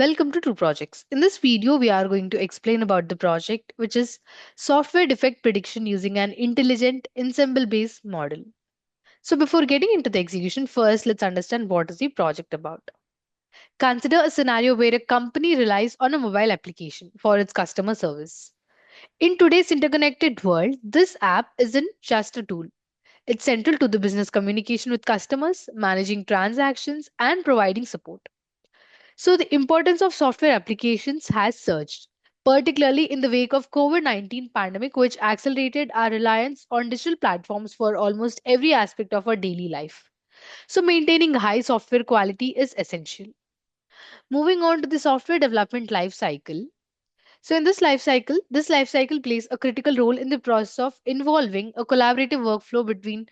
Welcome to True Projects. In this video, we are going to explain about the project, which is software defect prediction using an intelligent ensemble-based model. So before getting into the execution, first let's understand what is the project about. Consider a scenario where a company relies on a mobile application for its customer service. In today's interconnected world, this app isn't just a tool. It's central to the business communication with customers, managing transactions, and providing support. So the importance of software applications has surged, particularly in the wake of COVID-19 pandemic, which accelerated our reliance on digital platforms for almost every aspect of our daily life. So maintaining high software quality is essential. Moving on to the software development life cycle. So in this life cycle plays a critical role in the process of involving a collaborative workflow between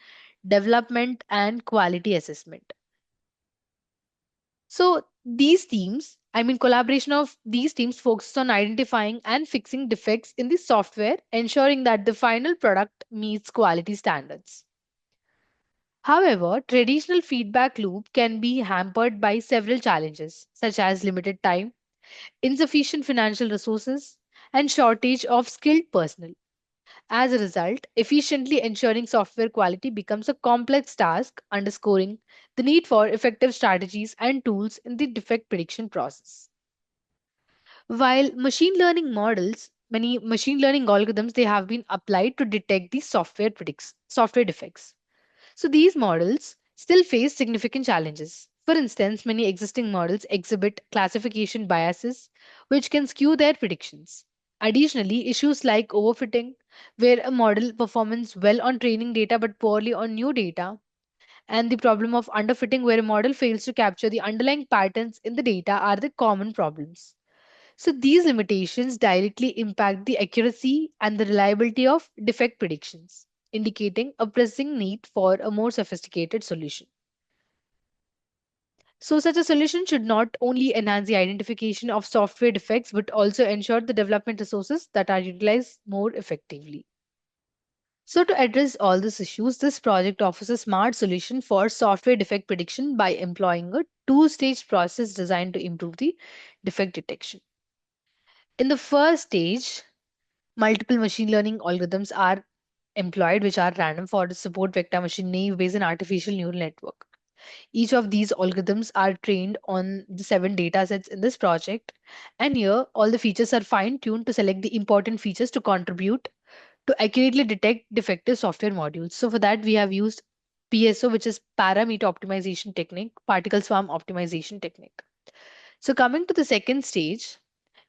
development and quality assessment. So collaboration of these teams focuses on identifying and fixing defects in the software, ensuring that the final product meets quality standards. However, traditional feedback loop can be hampered by several challenges, such as limited time, insufficient financial resources, and shortage of skilled personnel. As a result, efficiently ensuring software quality becomes a complex task, underscoring the need for effective strategies and tools in the defect prediction process. While many machine learning algorithms, they have been applied to detect these software defects. So these models still face significant challenges. For instance, many existing models exhibit classification biases, which can skew their predictions. Additionally, issues like overfitting, where a model performs well on training data but poorly on new data, and the problem of underfitting, where a model fails to capture the underlying patterns in the data, are the common problems. So these limitations directly impact the accuracy and the reliability of defect predictions, indicating a pressing need for a more sophisticated solution. So such a solution should not only enhance the identification of software defects but also ensure the development resources that are utilized more effectively. So to address all these issues, this project offers a smart solution for software defect prediction by employing a two-stage process designed to improve the defect detection. In the first stage, multiple machine learning algorithms are employed, which are random forest support vector machine naive Bayes and artificial neural network. Each of these algorithms are trained on the seven data sets in this project. And here, all the features are fine tuned to select the important features to contribute to accurately detect defective software modules. So, for that, we have used PSO, which is parameter optimization technique, particle swarm optimization technique. So, coming to the second stage,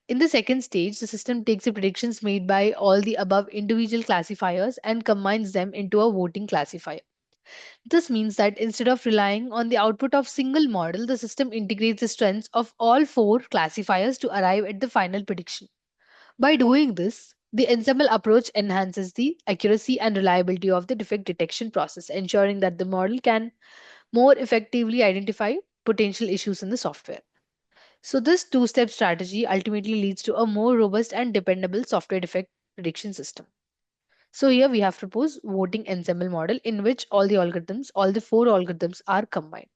in the second stage, the system takes the predictions made by all the above individual classifiers and combines them into a voting classifier. This means that instead of relying on the output of single model, the system integrates the strengths of all four classifiers to arrive at the final prediction. By doing this, the ensemble approach enhances the accuracy and reliability of the defect detection process, ensuring that the model can more effectively identify potential issues in the software. So, this two step strategy ultimately leads to a more robust and dependable software defect prediction system. So, here we have proposed voting ensemble model in which all the four algorithms are combined.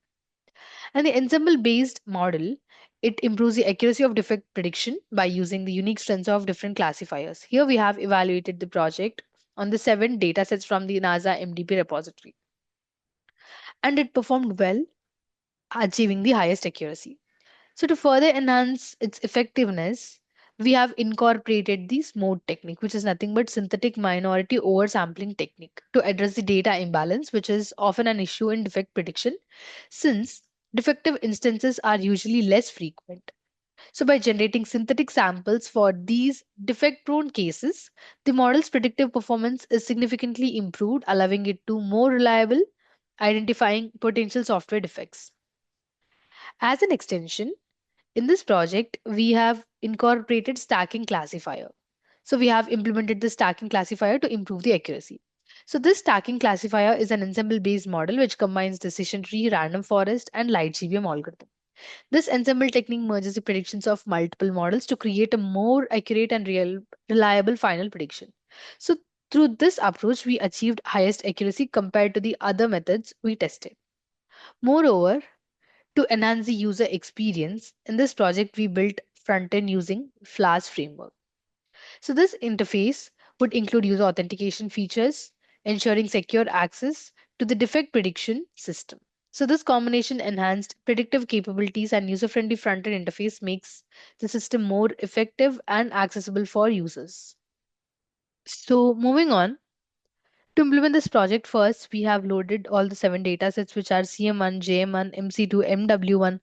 And the ensemble based model, it improves the accuracy of defect prediction by using the unique strengths of different classifiers. Here we have evaluated the project on the seven datasets from the NASA MDP repository, and it performed well, achieving the highest accuracy. So, to further enhance its effectiveness, we have incorporated the smooth technique, which is nothing but synthetic minority oversampling technique, to address the data imbalance, which is often an issue in defect prediction, since defective instances are usually less frequent. So, by generating synthetic samples for these defect prone cases, the model's predictive performance is significantly improved, allowing it to more reliable identifying potential software defects. As an extension, in this project, we have incorporated stacking classifier. So we have implemented the stacking classifier to improve the accuracy. So this stacking classifier is an ensemble based model which combines decision tree, random forest, and light GBM algorithm. This ensemble technique merges the predictions of multiple models to create a more accurate and reliable final prediction. So through this approach, we achieved highest accuracy compared to the other methods we tested. Moreover, To enhance the user experience, in this project we built front end using Flash framework. So this interface would include user authentication features, ensuring secure access to the defect prediction system. So this combination enhanced predictive capabilities and user-friendly front-end interface makes the system more effective and accessible for users. So moving on, to implement this project first, we have loaded all the 7 datasets which are CM1, JM1, MC2, MW1,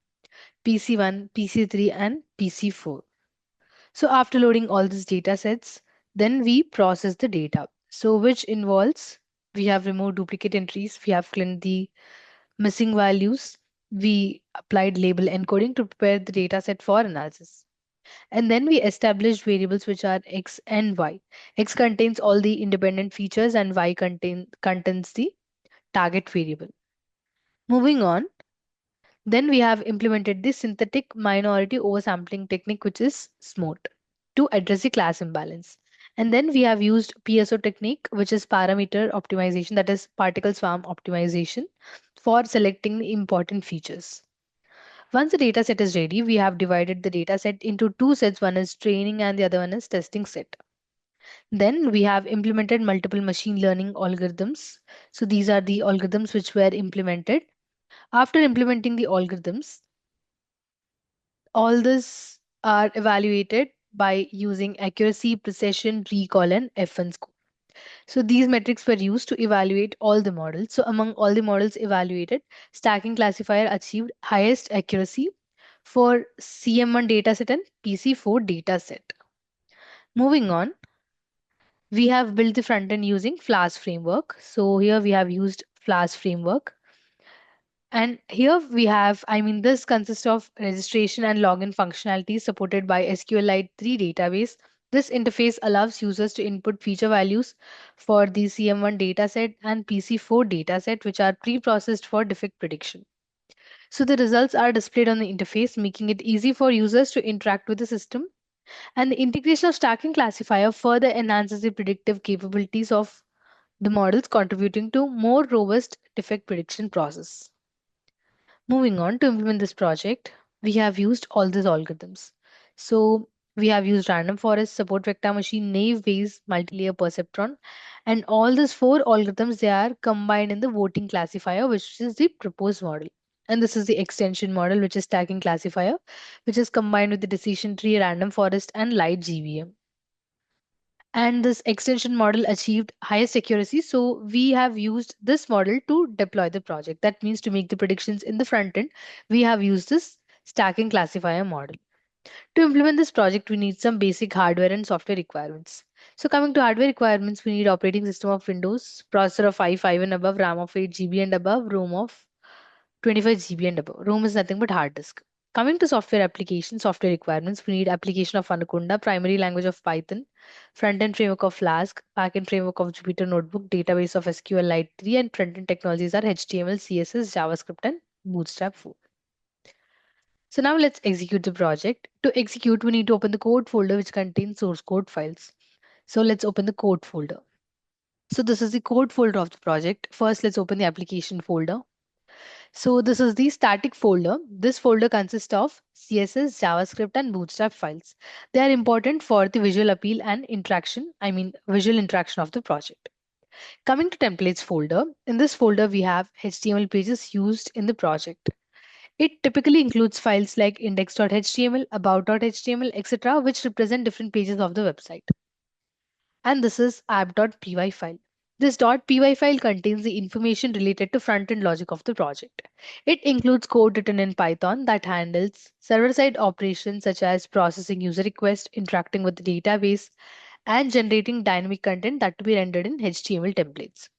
PC1, PC3 and PC4. So after loading all these data sets, then we process the data. So which involves we have removed duplicate entries, we have cleaned the missing values, we applied label encoding to prepare the data set for analysis. And then we established variables which are x and y. X contains all the independent features and y contains the target variable. Moving on, then we have implemented the synthetic minority oversampling technique, which is SMOT, to address the class imbalance. And then we have used PSO technique, which is parameter optimization, that is particle swarm optimization, for selecting the important features. Once the data set is ready, we have divided the data set into two sets. One is training and the other one is testing set. Then we have implemented multiple machine learning algorithms. So these are the algorithms which were implemented. After implementing the algorithms, all this are evaluated by using accuracy, precision, recall, and F1 score. So these metrics were used to evaluate all the models. So among all the models evaluated, stacking classifier achieved highest accuracy for CM1 dataset and PC4 dataset. Moving on, we have built the front end using Flash framework. So here we have used Flash framework. And here we have, this consists of registration and login functionality supported by SQLite 3 database. This interface allows users to input feature values for the CM1 dataset and PC4 dataset, which are pre-processed for defect prediction. So the results are displayed on the interface, making it easy for users to interact with the system. And the integration of stacking classifier further enhances the predictive capabilities of the models, contributing to more robust defect prediction process. Moving on, to implement this project, we have used all these algorithms. So we have used random forest, support vector machine, naive Bayes, multi-layer perceptron, and all these four algorithms, they are combined in the voting classifier, which is the proposed model. And this is the extension model, which is stacking classifier, which is combined with the decision tree, random forest, and light GVM. And this extension model achieved highest accuracy. So we have used this model to deploy the project. That means to make the predictions in the front end, we have used this stacking classifier model. To implement this project, we need some basic hardware and software requirements. So coming to hardware requirements, we need operating system of Windows, processor of i5 and above, RAM of 8 GB and above, ROM of 25 GB and above. ROM is nothing but hard disk. Coming to software application, software requirements, we need application of Anaconda, primary language of Python, front-end framework of Flask, back-end framework of Jupyter Notebook, database of SQLite 3, and front-end technologies are HTML, CSS, JavaScript, and Bootstrap 4. So now let's execute the project. To execute, we need to open the code folder which contains source code files. So let's open the code folder. So this is the code folder of the project. First, let's open the application folder. So this is the static folder. This folder consists of CSS, JavaScript, and Bootstrap files. They are important for the visual appeal and interaction, visual interaction of the project. Coming to templates folder, in this folder we have HTML pages used in the project. It typically includes files like index.html, about.html, etc., which represent different pages of the website. And this is app.py file. This .py file contains the information related to front-end logic of the project. It includes code written in Python that handles server-side operations such as processing user requests, interacting with the database, and generating dynamic content that to be rendered in HTML templates.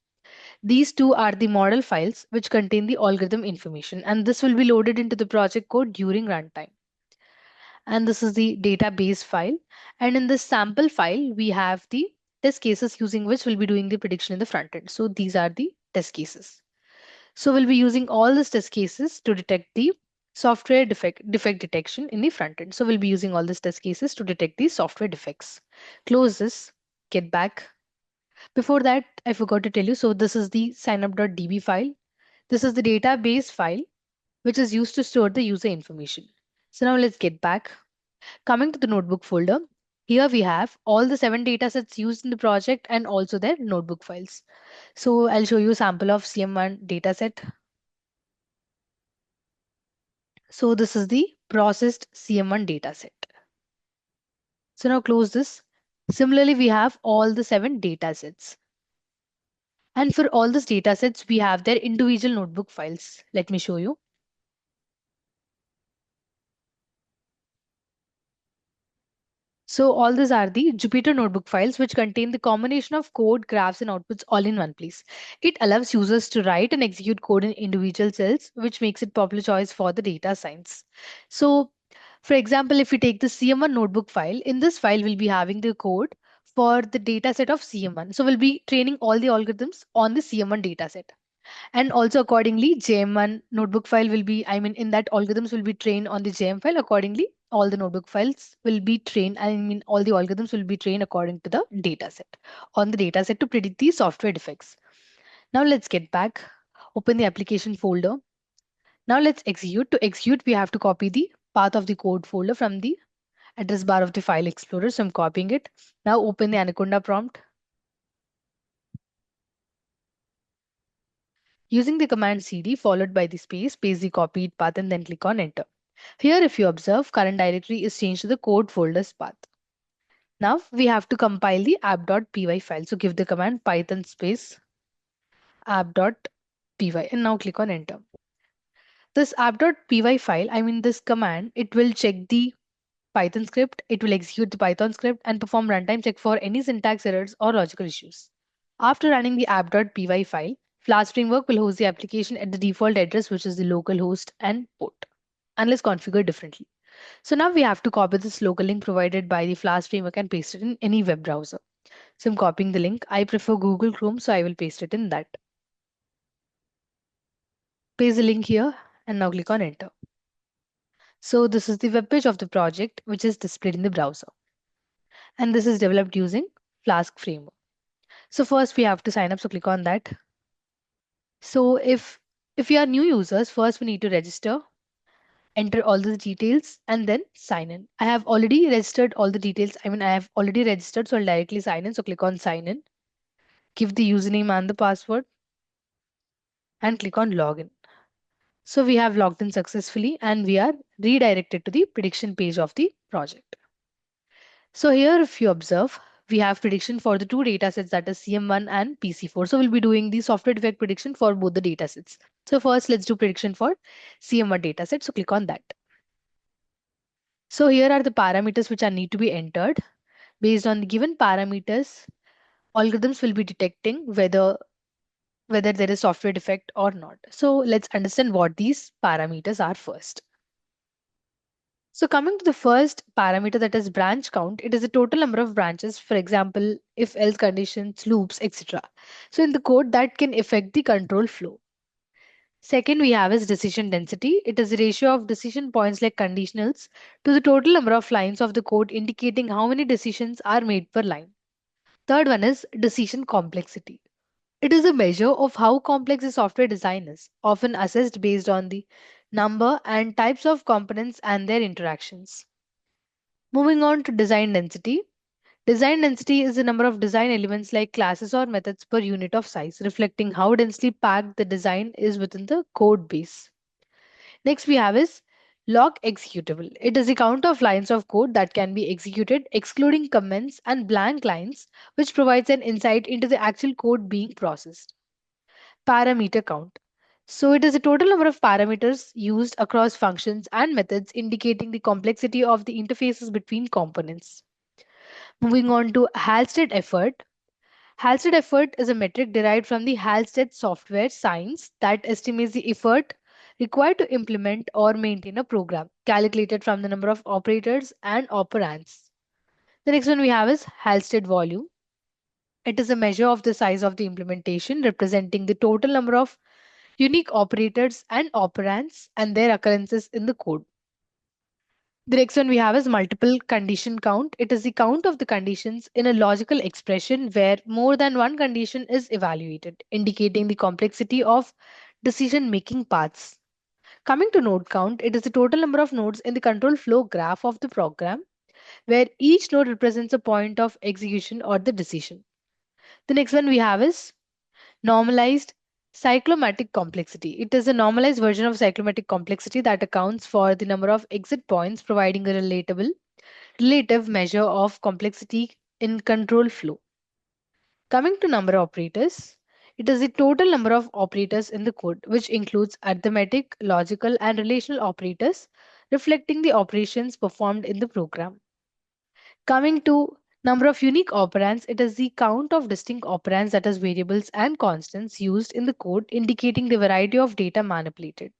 These two are the model files which contain the algorithm information, and this will be loaded into the project code during runtime. And this is the database file. And in this sample file, we have the test cases using which we'll be doing the prediction in the front end. So these are the test cases. So we'll be using all these test cases to detect the software defect detection in the front end. So we'll be using all these test cases to detect the software defects. Close this, get back. Before that, I forgot to tell you. So this is the signup.db file. This is the database file. which is used to store the user information. So now let's get back. Coming to the notebook folder, here we have all the 7 datasets used in the project and also their notebook files. So I'll show you a sample of CM1 dataset. So this is the processed CM1 dataset. So now close this. Similarly, we have all the 7 datasets. And for all these datasets, we have their individual notebook files. Let me show you. So all these are the Jupyter notebook files which contain the combination of code, graphs, and outputs all in one place. It allows users to write and execute code in individual cells, which makes it popular choice for the data science. So for example, if we take the CM1 notebook file, in this file we'll be having the code for the dataset of CM1. So we'll be training all the algorithms on the CM1 dataset. And also accordingly, JM1 notebook file will be, I mean, in that algorithms will be trained on the JM file. Accordingly, all the notebook files will be trained. I mean, all the algorithms will be trained according to the dataset on the dataset to predict the software defects. Now let's get back. Open the application folder. Now let's execute. To execute, we have to copy the path of the code folder from the address bar of the file explorer. So I'm copying it. Now open the Anaconda prompt. Using the command cd followed by the space, paste the copied path and then click on enter. Here, if you observe, current directory is changed to the code folder's path. Now we have to compile the app.py file. So give the command python space app.py and now click on enter. This app.py file, I mean this command, it will check the Python script, it will execute the Python script and perform runtime check for any syntax errors or logical issues. After running the app.py file, Flask framework will host the application at the default address, which is the local host and port, unless configured differently. So now we have to copy this local link provided by the Flask framework and paste it in any web browser. So I'm copying the link. I prefer Google Chrome, so I will paste it in that. Paste the link here and now click on enter. So this is the web page of the project, which is displayed in the browser. And this is developed using Flask framework. So first we have to sign up. So click on that. So if you are new users, first we need to register, enter all the details and then sign in. I have already registered all the details. I mean, I have already registered, so I'll directly sign in. So click on sign in, give the username and the password and click on login. So we have logged in successfully and we are redirected to the prediction page of the project. So here, if you observe, we have prediction for the two datasets, that is CM1 and PC4. So we'll be doing the software defect prediction for both the datasets. So first, let's do prediction for CM1 dataset. So click on that. So here are the parameters which are need to be entered. Based on the given parameters, algorithms will be detecting whether there is software defect or not. So let's understand what these parameters are first. So coming to the first parameter, that is branch count, it is the total number of branches, for example, if else conditions, loops, etc. So in the code that can affect the control flow. Second, we have is decision density. It is the ratio of decision points like conditionals to the total number of lines of the code, indicating how many decisions are made per line. Third one is decision complexity. It is a measure of how complex the software design is, often assessed based on the number and types of components and their interactions. Moving on to design density. Design density is the number of design elements like classes or methods per unit of size, reflecting how densely packed the design is within the code base. Next we have is log executable. It is the count of lines of code that can be executed, excluding comments and blank lines, which provides an insight into the actual code being processed. Parameter count. So it is the total number of parameters used across functions and methods, indicating the complexity of the interfaces between components. Moving on to Halstead effort. Halstead effort is a metric derived from the Halstead software science that estimates the effort required to implement or maintain a program, calculated from the number of operators and operands. The next one we have is Halstead volume. It is a measure of the size of the implementation, representing the total number of unique operators and operands and their occurrences in the code. The next one we have is multiple condition count. It is the count of the conditions in a logical expression where more than one condition is evaluated, indicating the complexity of decision making paths. Coming to node count, it is the total number of nodes in the control flow graph of the program, where each node represents a point of execution or the decision. The next one we have is normalized cyclomatic complexity. It is a normalized version of cyclomatic complexity that accounts for the number of exit points, providing a relative measure of complexity in control flow. Coming to number of operators, it is the total number of operators in the code, which includes arithmetic, logical, and relational operators, reflecting the operations performed in the program. Coming to number of unique operands, it is the count of distinct operands, that is variables and constants used in the code, indicating the variety of data manipulated.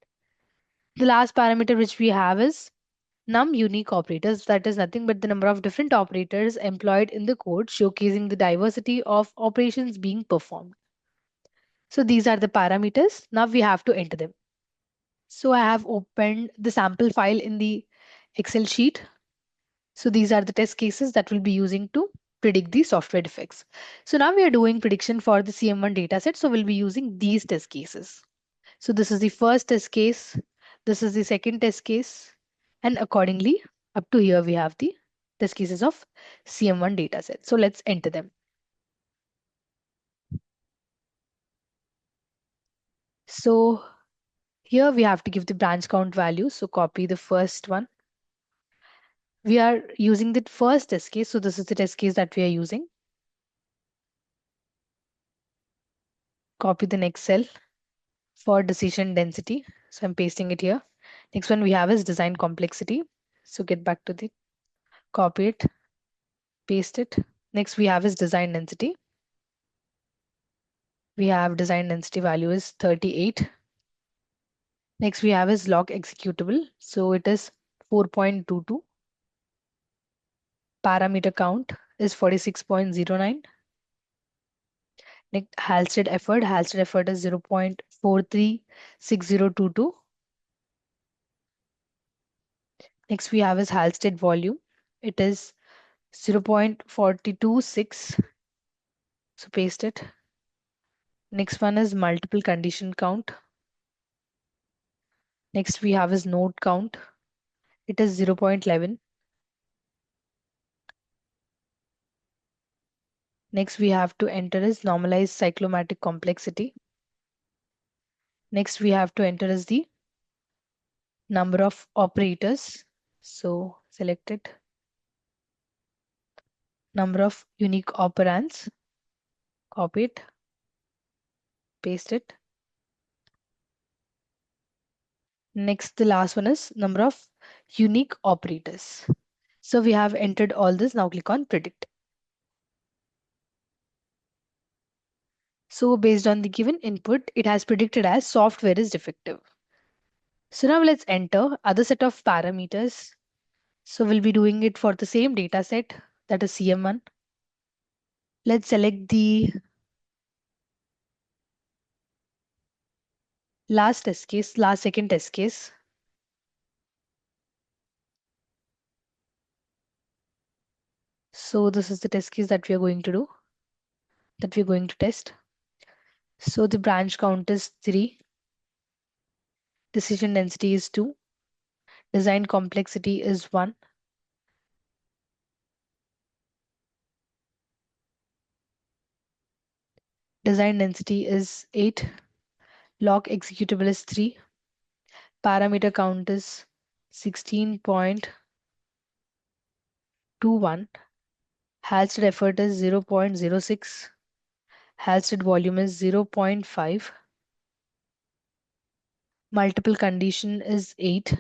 The last parameter which we have is num unique operators, that is nothing but the number of different operators employed in the code, showcasing the diversity of operations being performed. So these are the parameters. Now we have to enter them. So I have opened the sample file in the Excel sheet. So these are the test cases that we'll be using to predict the software defects. So now we are doing prediction for the CM1 dataset. So we'll be using these test cases. So this is the first test case. This is the second test case. And accordingly, up to here, we have the test cases of CM1 dataset. So let's enter them. So here we have to give the branch count value. So copy the first one. We are using the first test case. So this is the test case that we are using. Copy the next cell for decision density. So I'm pasting it here. Next one we have is design complexity. So get back to the copy it, paste it. Next we have is design density. We have design density value is 38. Next we have is log executable. So it is 4.22. Parameter count is 46.09. Next Halstead effort. Halstead effort is 0.436022. Next we have is Halstead volume. It is 0.426. So paste it. Next one is multiple condition count. Next we have is node count. It is 0.11. Next we have to enter is normalized cyclomatic complexity. Next we have to enter is the number of operators. So select it. Number of unique operands. Copy it. Paste it. Next, the last one is number of unique operators. So we have entered all this. Now click on predict. So based on the given input, it has predicted as software is defective. So now let's enter other set of parameters. So we'll be doing it for the same data set, that is CM1. Let's select the last test case, last second test case. So this is the test case that we are going to do, that we're going to test. So the branch count is 3. Decision density is 2. Design complexity is 1. Design density is 8. Log executable is 3. Parameter count is 16.21. Halstead effort is 0.06. Halstead volume is 0.5. Multiple condition is 8.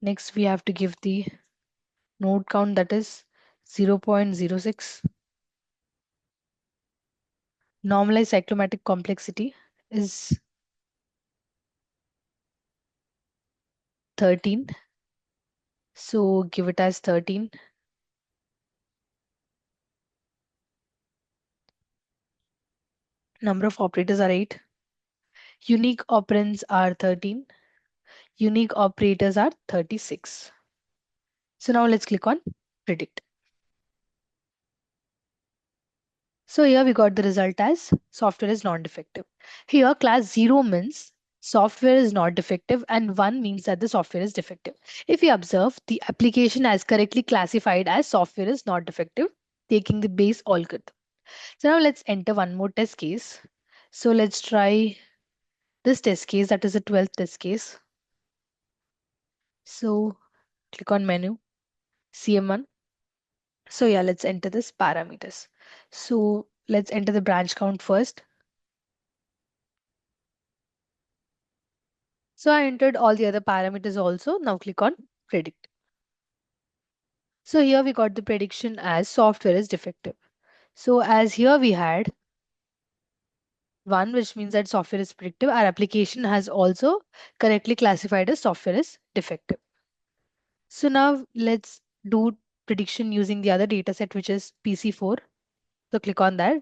Next, we have to give the node count, that is 0.06. Normalized cyclomatic complexity is 13. So give it as 13. Number of operators are 8. Unique operands are 13. Unique operators are 36. So now let's click on predict. So here we got the result as software is non-defective. Here class 0 means software is not defective, and 1 means that the software is defective. If we observe, the application has correctly classified as software is not defective, taking the base all good. So now let's enter one more test case. So let's try this test case, that is the 12th test case. So click on menu, CM1. So yeah, let's enter this parameters. So let's enter the branch count first. So I entered all the other parameters also. Now click on predict. So here we got the prediction as software is defective. So as here we had 1, which means that software is predictive, our application has also correctly classified as software is defective. So now let's do prediction using the other data set, which is PC4. So click on that.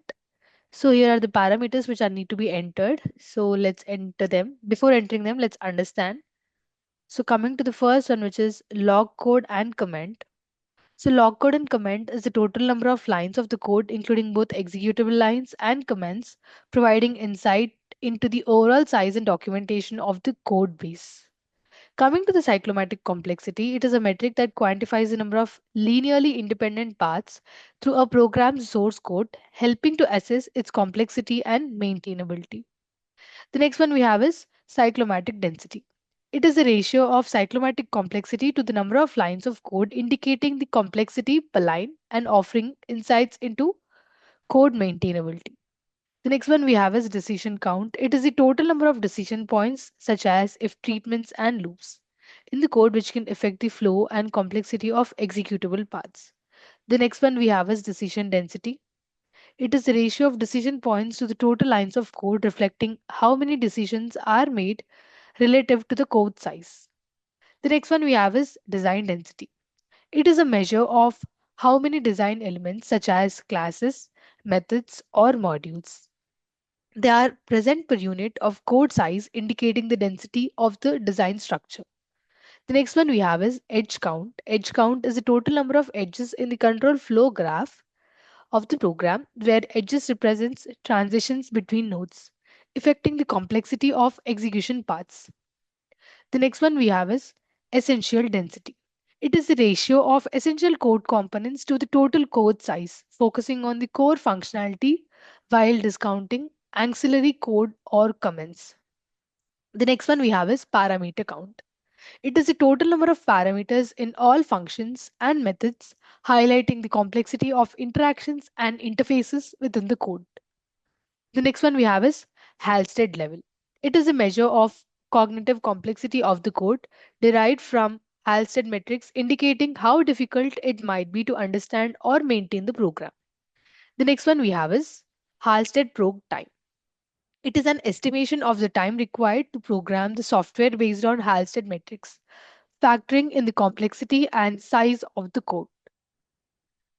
So here are the parameters which are need to be entered. So let's enter them. Before entering them, let's understand. So coming to the first one, which is log code and comment. So log code and comment is the total number of lines of the code, including both executable lines and comments, providing insight into the overall size and documentation of the code base. Coming to the cyclomatic complexity, it is a metric that quantifies the number of linearly independent paths through a program's source code, helping to assess its complexity and maintainability. The next one we have is cyclomatic density. It is the ratio of cyclomatic complexity to the number of lines of code, indicating the complexity per line and offering insights into code maintainability. The next one we have is decision count. It is the total number of decision points, such as if treatments and loops, in the code which can affect the flow and complexity of executable paths. The next one we have is decision density. It is the ratio of decision points to the total lines of code, reflecting how many decisions are made relative to the code size. The next one we have is design density. It is a measure of how many design elements, such as classes, methods, or modules, they are present per unit of code size, indicating the density of the design structure. The next one we have is edge count. Edge count is the total number of edges in the control flow graph of the program, where edges represents transitions between nodes, affecting the complexity of execution paths. The next one we have is essential density. It is the ratio of essential code components to the total code size, focusing on the core functionality while discounting ancillary code or comments. The next one we have is parameter count. It is the total number of parameters in all functions and methods, highlighting the complexity of interactions and interfaces within the code. The next one we have is Halstead level. It is a measure of cognitive complexity of the code derived from Halstead metrics, indicating how difficult it might be to understand or maintain the program. The next one we have is Halstead probe time. It is an estimation of the time required to program the software based on Halstead metrics, factoring in the complexity and size of the code.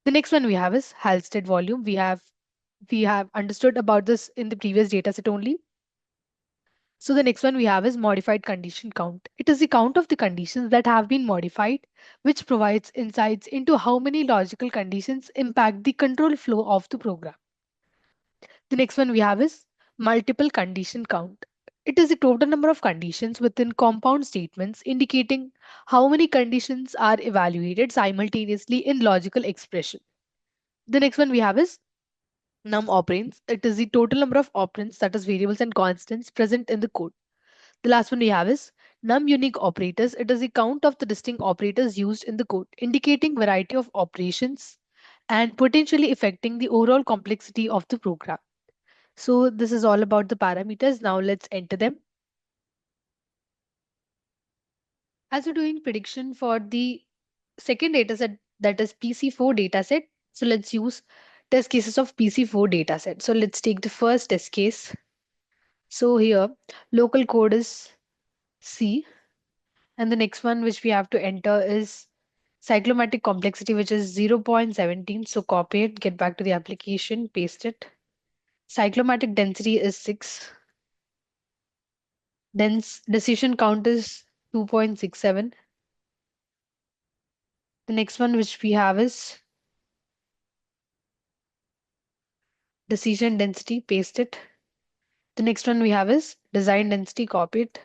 The next one we have is Halstead volume. We have understood about this in the previous dataset only. So the next one we have is modified condition count. It is the count of the conditions that have been modified, which provides insights into how many logical conditions impact the control flow of the program. The next one we have is multiple condition count. It is the total number of conditions within compound statements, indicating how many conditions are evaluated simultaneously in logical expression. The next one we have is num operands. It is the total number of operands, that is variables and constants, present in the code. The last one we have is num unique operators. It is the count of the distinct operators used in the code, indicating variety of operations and potentially affecting the overall complexity of the program. So this is all about the parameters. Now let's enter them. As we're doing prediction for the second dataset, that is PC4 dataset, so let's use test cases of PC4 dataset. So let's take the first test case. So here local code is C, and the next one which we have to enter is cyclomatic complexity, which is 0.17. So copy it, get back to the application, paste it. Cyclomatic density is 6. Dense decision count is 2.67. The next one which we have is decision density, paste it. The next one we have is design density, copy it,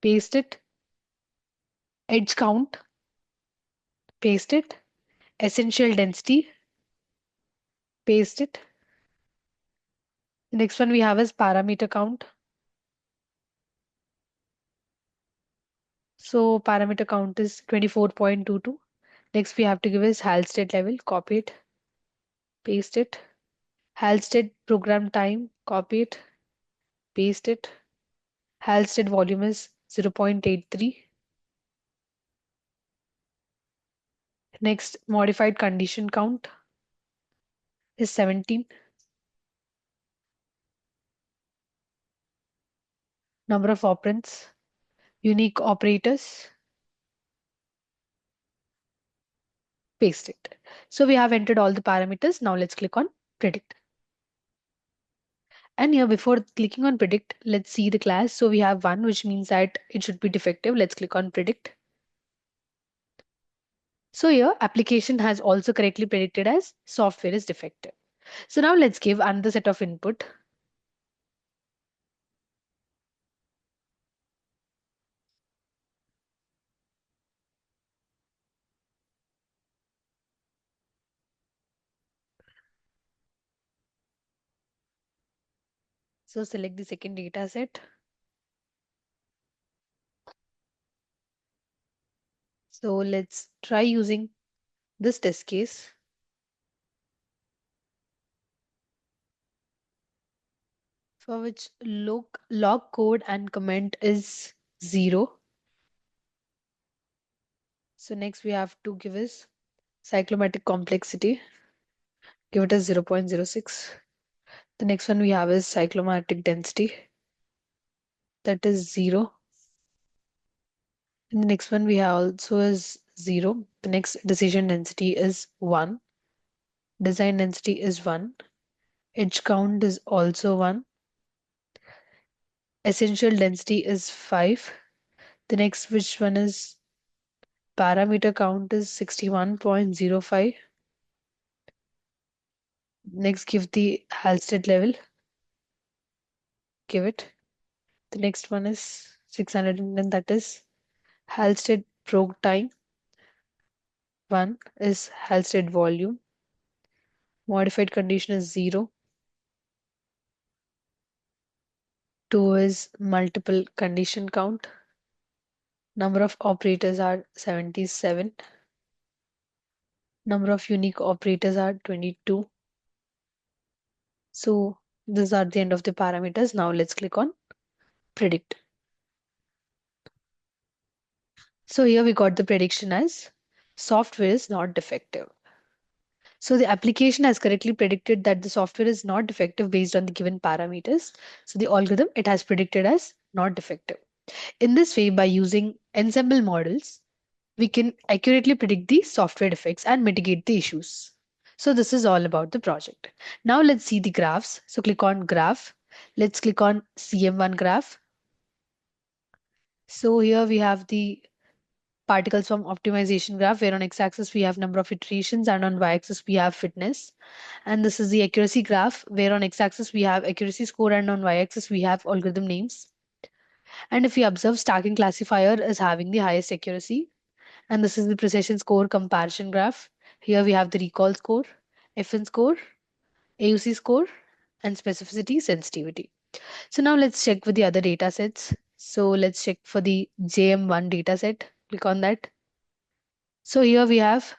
paste it, edge count, paste it, essential density, paste it. The next one we have is parameter count. So parameter count is 24.22. Next we have to give is Halstead level, copy it, paste it. Halstead program time, copy it, paste it. Halstead volume is 0.83. Next modified condition count is 17. Number of operands, unique operators, paste it. So we have entered all the parameters. Now let's click on predict. And here before clicking on predict, let's see the class. So we have one, which means that it should be defective. Let's click on predict. So here application has also correctly predicted as software is defective. So now let's give another set of input. So select the second data set. So let's try using this test case, for which log code and comment is 0. So next we have to give is cyclomatic complexity, give it as 0.06. The next one we have is cyclomatic density, that is 0. And the next one we have also is 0. The next decision density is 1. Design density is 1. Edge count is also 1. Essential density is 5. The next which one is parameter count is 61.05. Next give the Halstead level, give it. The next one is 600, and that is Halstead probe time. 1 is Halstead volume. Modified condition is 0. 2 is multiple condition count. Number of operators are 77. Number of unique operators are 22. So these are the end of the parameters. Now let's click on predict. So here we got the prediction as software is not defective. So the application has correctly predicted that the software is not defective based on the given parameters. So the algorithm, it has predicted as not defective. In this way, by using ensemble models, we can accurately predict the software defects and mitigate the issues. So this is all about the project. Now let's see the graphs. So click on graph. Let's click on CM1 graph. So here we have the particles from optimization graph, where on x-axis we have number of iterations and on y-axis we have fitness. And this is the accuracy graph, where on x-axis we have accuracy score and on y-axis we have algorithm names. And if we observe, stacking classifier is having the highest accuracy. And this is the precision score comparison graph. Here we have the recall score, FN score, AUC score, and specificity sensitivity. So now let's check with the other data sets. So let's check for the JM1 data set. Click on that. So here we have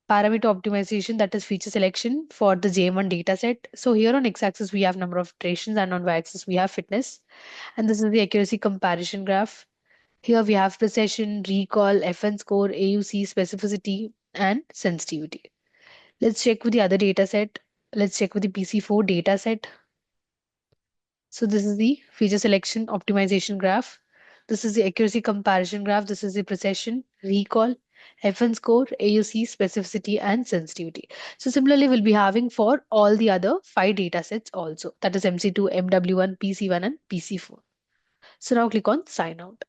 parameter optimization, that is feature selection for the JM1 dataset. So here on x-axis we have number of iterations and on y-axis we have fitness. And this is the accuracy comparison graph. Here we have precision, recall, FN score, AUC, specificity, and sensitivity. Let's check with the other dataset. Let's check with the PC4 dataset. So this is the feature selection optimization graph. This is the accuracy comparison graph. This is the precision, recall, FN score, AUC, specificity, and sensitivity. So similarly, we'll be having for all the other 5 data sets also. That is MC2, MW1, PC1, and PC4. So now click on sign out.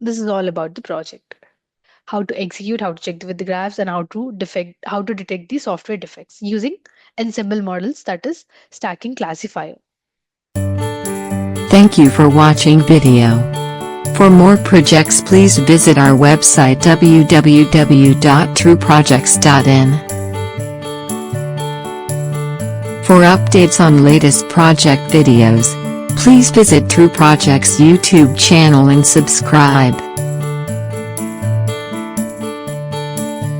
This is all about the project. How to execute, how to check with the graphs, and how to detect the software defects using ensemble models, that is stacking classifier. Thank you for watching video. For more projects please visit our website www.trueprojects.in. For updates on latest project videos, please visit True Projects YouTube channel and subscribe.